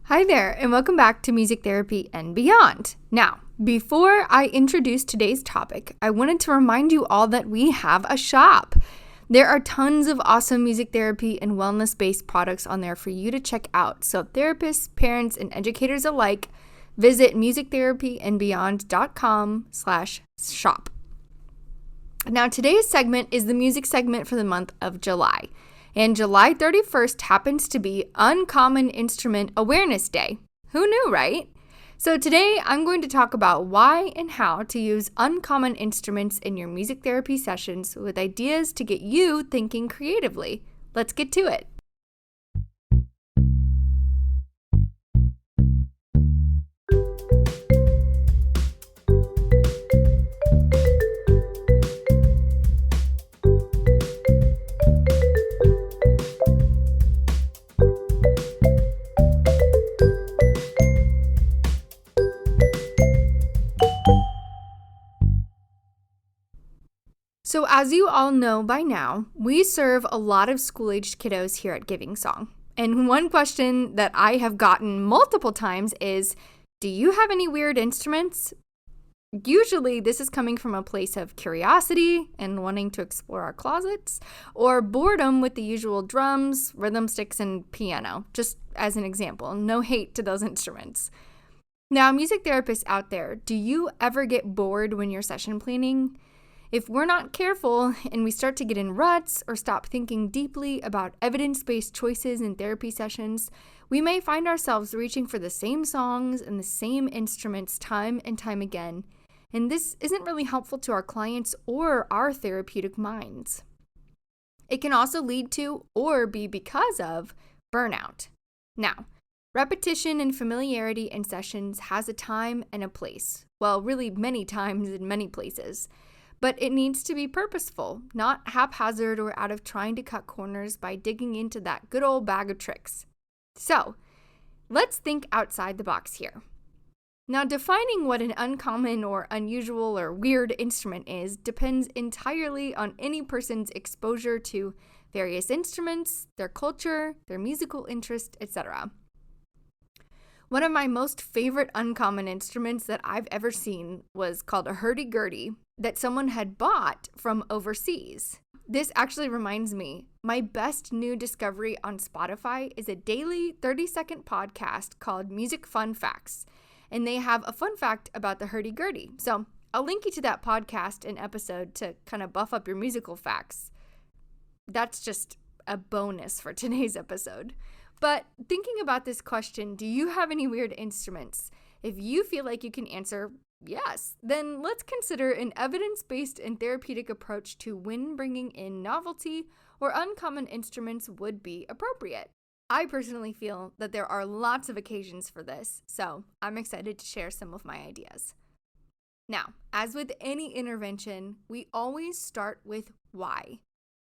Hi there, and welcome back to Music Therapy and Beyond. Now, before I introduce today's topic, I wanted to remind you all that we have a shop. There are tons of awesome music therapy and wellness-based products on there for you to check out. So therapists, parents, and educators alike, visit musictherapyandbeyond.com/shop. Now, today's segment is the music segment for the month of July. And July 31st happens to be Uncommon Instrument Awareness Day. Who knew, right? So today I'm going to talk about why and how to use uncommon instruments in your music therapy sessions with ideas to get you thinking creatively. Let's get to it. So as you all know by now, we serve a lot of school-aged kiddos here at Giving Song. And one question that I have gotten multiple times is, do you have any weird instruments? Usually this is coming from a place of curiosity and wanting to explore our closets, or boredom with the usual drums, rhythm sticks, and piano, just as an example. No hate to those instruments. Now, music therapists out there, do you ever get bored when you're session planning? If we're not careful and we start to get in ruts or stop thinking deeply about evidence-based choices in therapy sessions, we may find ourselves reaching for the same songs and the same instruments time and time again. And this isn't really helpful to our clients or our therapeutic minds. It can also lead to or be because of burnout. Now, repetition and familiarity in sessions has a time and a place. Well, really many times in many places. But it needs to be purposeful, not haphazard or out of trying to cut corners by digging into that good old bag of tricks. So, let's think outside the box here. Now, defining what an uncommon or unusual or weird instrument is depends entirely on any person's exposure to various instruments, their culture, their musical interest, etc. One of my most favorite uncommon instruments that I've ever seen was called a Hurdy that someone had bought from overseas. This actually reminds me, my best new discovery on Spotify is a daily 30-second podcast called Music Fun Facts, and they have a fun fact about the Gurdy. So I'll link you to that podcast and episode to kind of buff up your musical facts. That's just a bonus for today's episode. But thinking about this question, do you have any weird instruments? If you feel like you can answer yes, then let's consider an evidence-based and therapeutic approach to when bringing in novelty or uncommon instruments would be appropriate. I personally feel that there are lots of occasions for this, so I'm excited to share some of my ideas. Now, as with any intervention, we always start with why.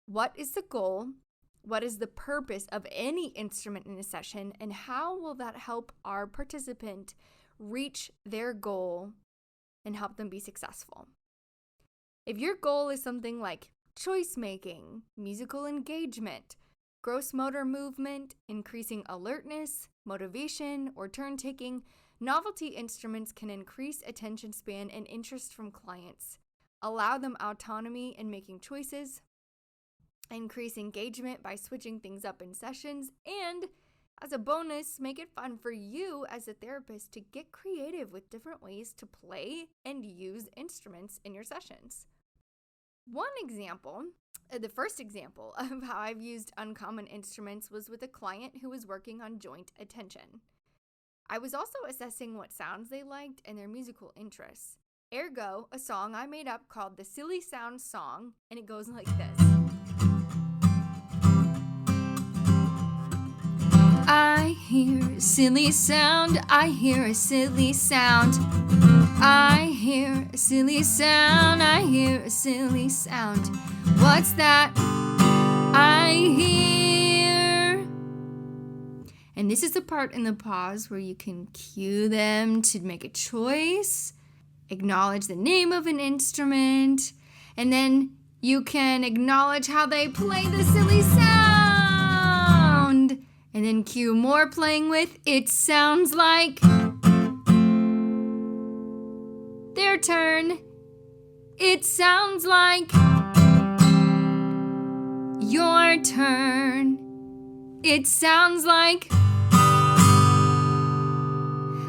What is the goal? What is the purpose of any instrument in a session, and how will that help our participant reach their goal and help them be successful? If your goal is something like choice making, musical engagement, gross motor movement, increasing alertness, motivation, or turn taking, novelty instruments can increase attention span and interest from clients, allow them autonomy in making choices, increase engagement by switching things up in sessions, and as a bonus, make it fun for you as a therapist to get creative with different ways to play and use instruments in your sessions. One example, the first example of how I've used uncommon instruments was with a client who was working on joint attention. I was also assessing what sounds they liked and their musical interests. Ergo, a song I made up called the Silly Sound Song, and it goes like this. I hear a silly sound, I hear a silly sound. I hear a silly sound, I hear a silly sound. What's that I hear? And this is the part in the pause where you can cue them to make a choice, acknowledge the name of an instrument, and then you can acknowledge how they play the silly sound. And then cue more playing with, it sounds like. Their turn. It sounds like. Your turn. It sounds like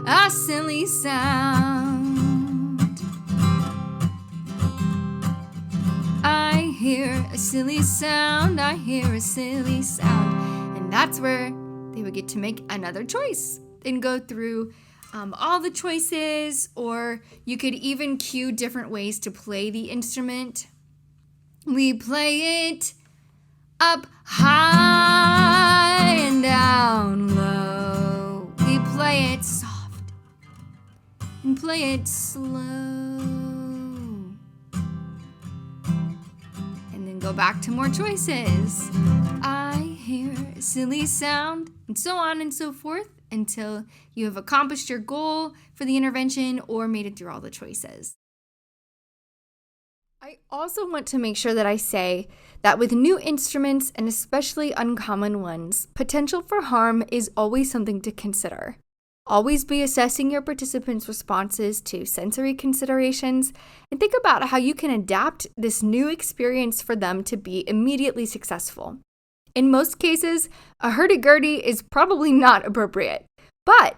a silly sound. I hear a silly sound. I hear a silly sound. And that's where they would get to make another choice and go through all the choices, or you could even cue different ways to play the instrument. We play it up high and down low. We play it soft and play it slow. And then go back to more choices. I hear a silly sound, and so on and so forth until you have accomplished your goal for the intervention or made it through all the choices. I also want to make sure that I say that with new instruments, and especially uncommon ones, potential for harm is always something to consider. Always be assessing your participants' responses to sensory considerations and think about how you can adapt this new experience for them to be immediately successful. In most cases, a hurdy-gurdy is probably not appropriate, but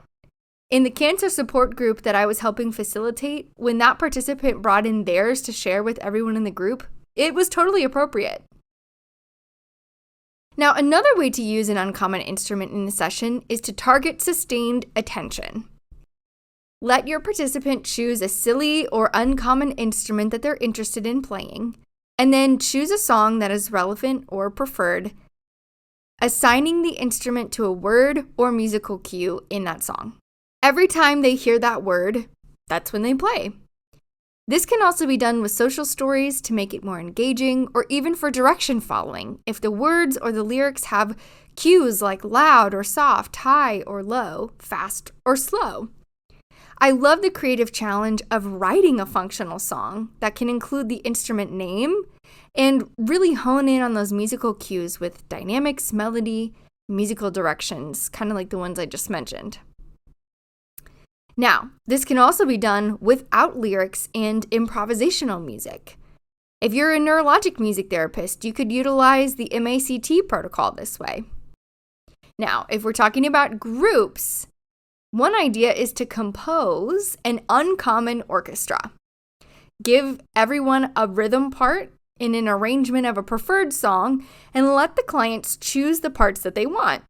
in the cancer support group that I was helping facilitate, when that participant brought in theirs to share with everyone in the group, it was totally appropriate. Now, another way to use an uncommon instrument in a session is to target sustained attention. Let your participant choose a silly or uncommon instrument that they're interested in playing, and then choose a song that is relevant or preferred, assigning the instrument to a word or musical cue in that song. Every time they hear that word, that's when they play. This can also be done with social stories to make it more engaging, or even for direction following, if the words or the lyrics have cues like loud or soft, high or low, fast or slow. I love the creative challenge of writing a functional song that can include the instrument name and really hone in on those musical cues with dynamics, melody, musical directions, kind of like the ones I just mentioned. Now, this can also be done without lyrics and improvisational music. If you're a neurologic music therapist, you could utilize the MACT protocol this way. Now, if we're talking about groups, one idea is to compose an uncommon orchestra. Give everyone a rhythm part in an arrangement of a preferred song and let the clients choose the parts that they want.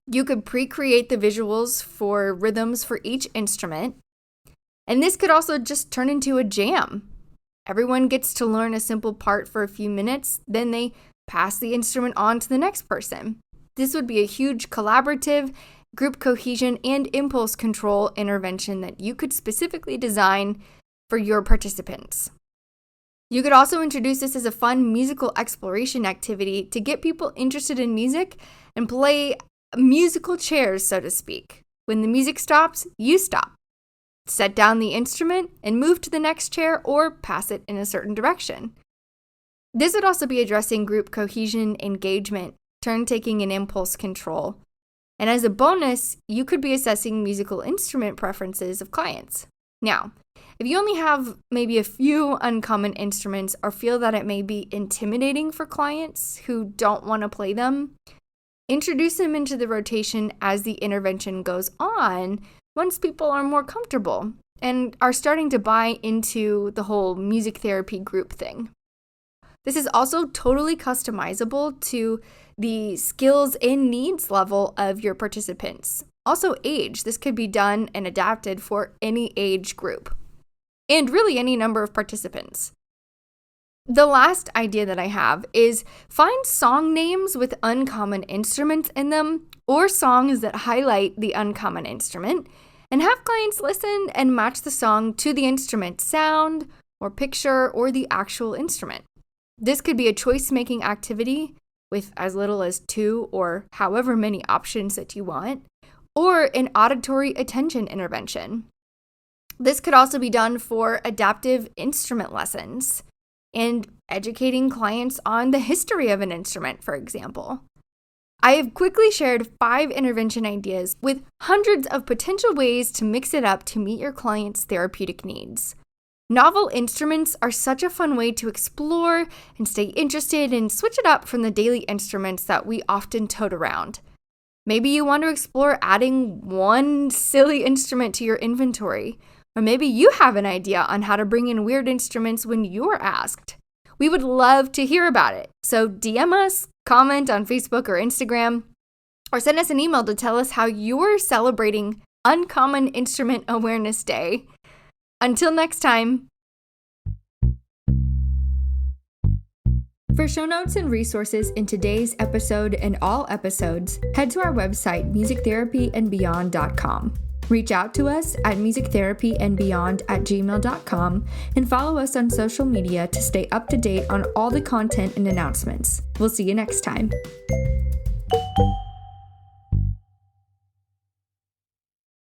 You could pre-create the visuals for rhythms for each instrument, and this could also just turn into a jam. Everyone gets to learn a simple part for a few minutes, then they pass the instrument on to the next person. This would be a huge collaborative, group cohesion, and impulse control intervention that you could specifically design for your participants. You could also introduce this as a fun musical exploration activity to get people interested in music and play musical chairs, so to speak. When the music stops, you stop. Set down the instrument and move to the next chair or pass it in a certain direction. This would also be addressing group cohesion, engagement, turn-taking, and impulse control. And as a bonus, you could be assessing musical instrument preferences of clients. Now, if you only have maybe a few uncommon instruments or feel that it may be intimidating for clients who don't want to play them, introduce them into the rotation as the intervention goes on once people are more comfortable and are starting to buy into the whole music therapy group thing. This is also totally customizable to the skills and needs level of your participants. Also age. This could be done and adapted for any age group and really any number of participants. The last idea that I have is find song names with uncommon instruments in them or songs that highlight the uncommon instrument and have clients listen and match the song to the instrument sound or picture or the actual instrument. This could be a choice-making activity with as little as 2 or however many options that you want, or an auditory attention intervention. This could also be done for adaptive instrument lessons and educating clients on the history of an instrument, for example. I have quickly shared 5 intervention ideas with hundreds of potential ways to mix it up to meet your client's therapeutic needs. Novel instruments are such a fun way to explore and stay interested and switch it up from the daily instruments that we often tote around. Maybe you want to explore adding one silly instrument to your inventory, or maybe you have an idea on how to bring in weird instruments when you're asked. We would love to hear about it, so DM us, comment on Facebook or Instagram, or send us an email to tell us how you're celebrating Uncommon Instrument Awareness Day. Until next time. For show notes and resources in today's episode and all episodes, head to our website, musictherapyandbeyond.com. Reach out to us at musictherapyandbeyond@gmail.com and follow us on social media to stay up to date on all the content and announcements. We'll see you next time.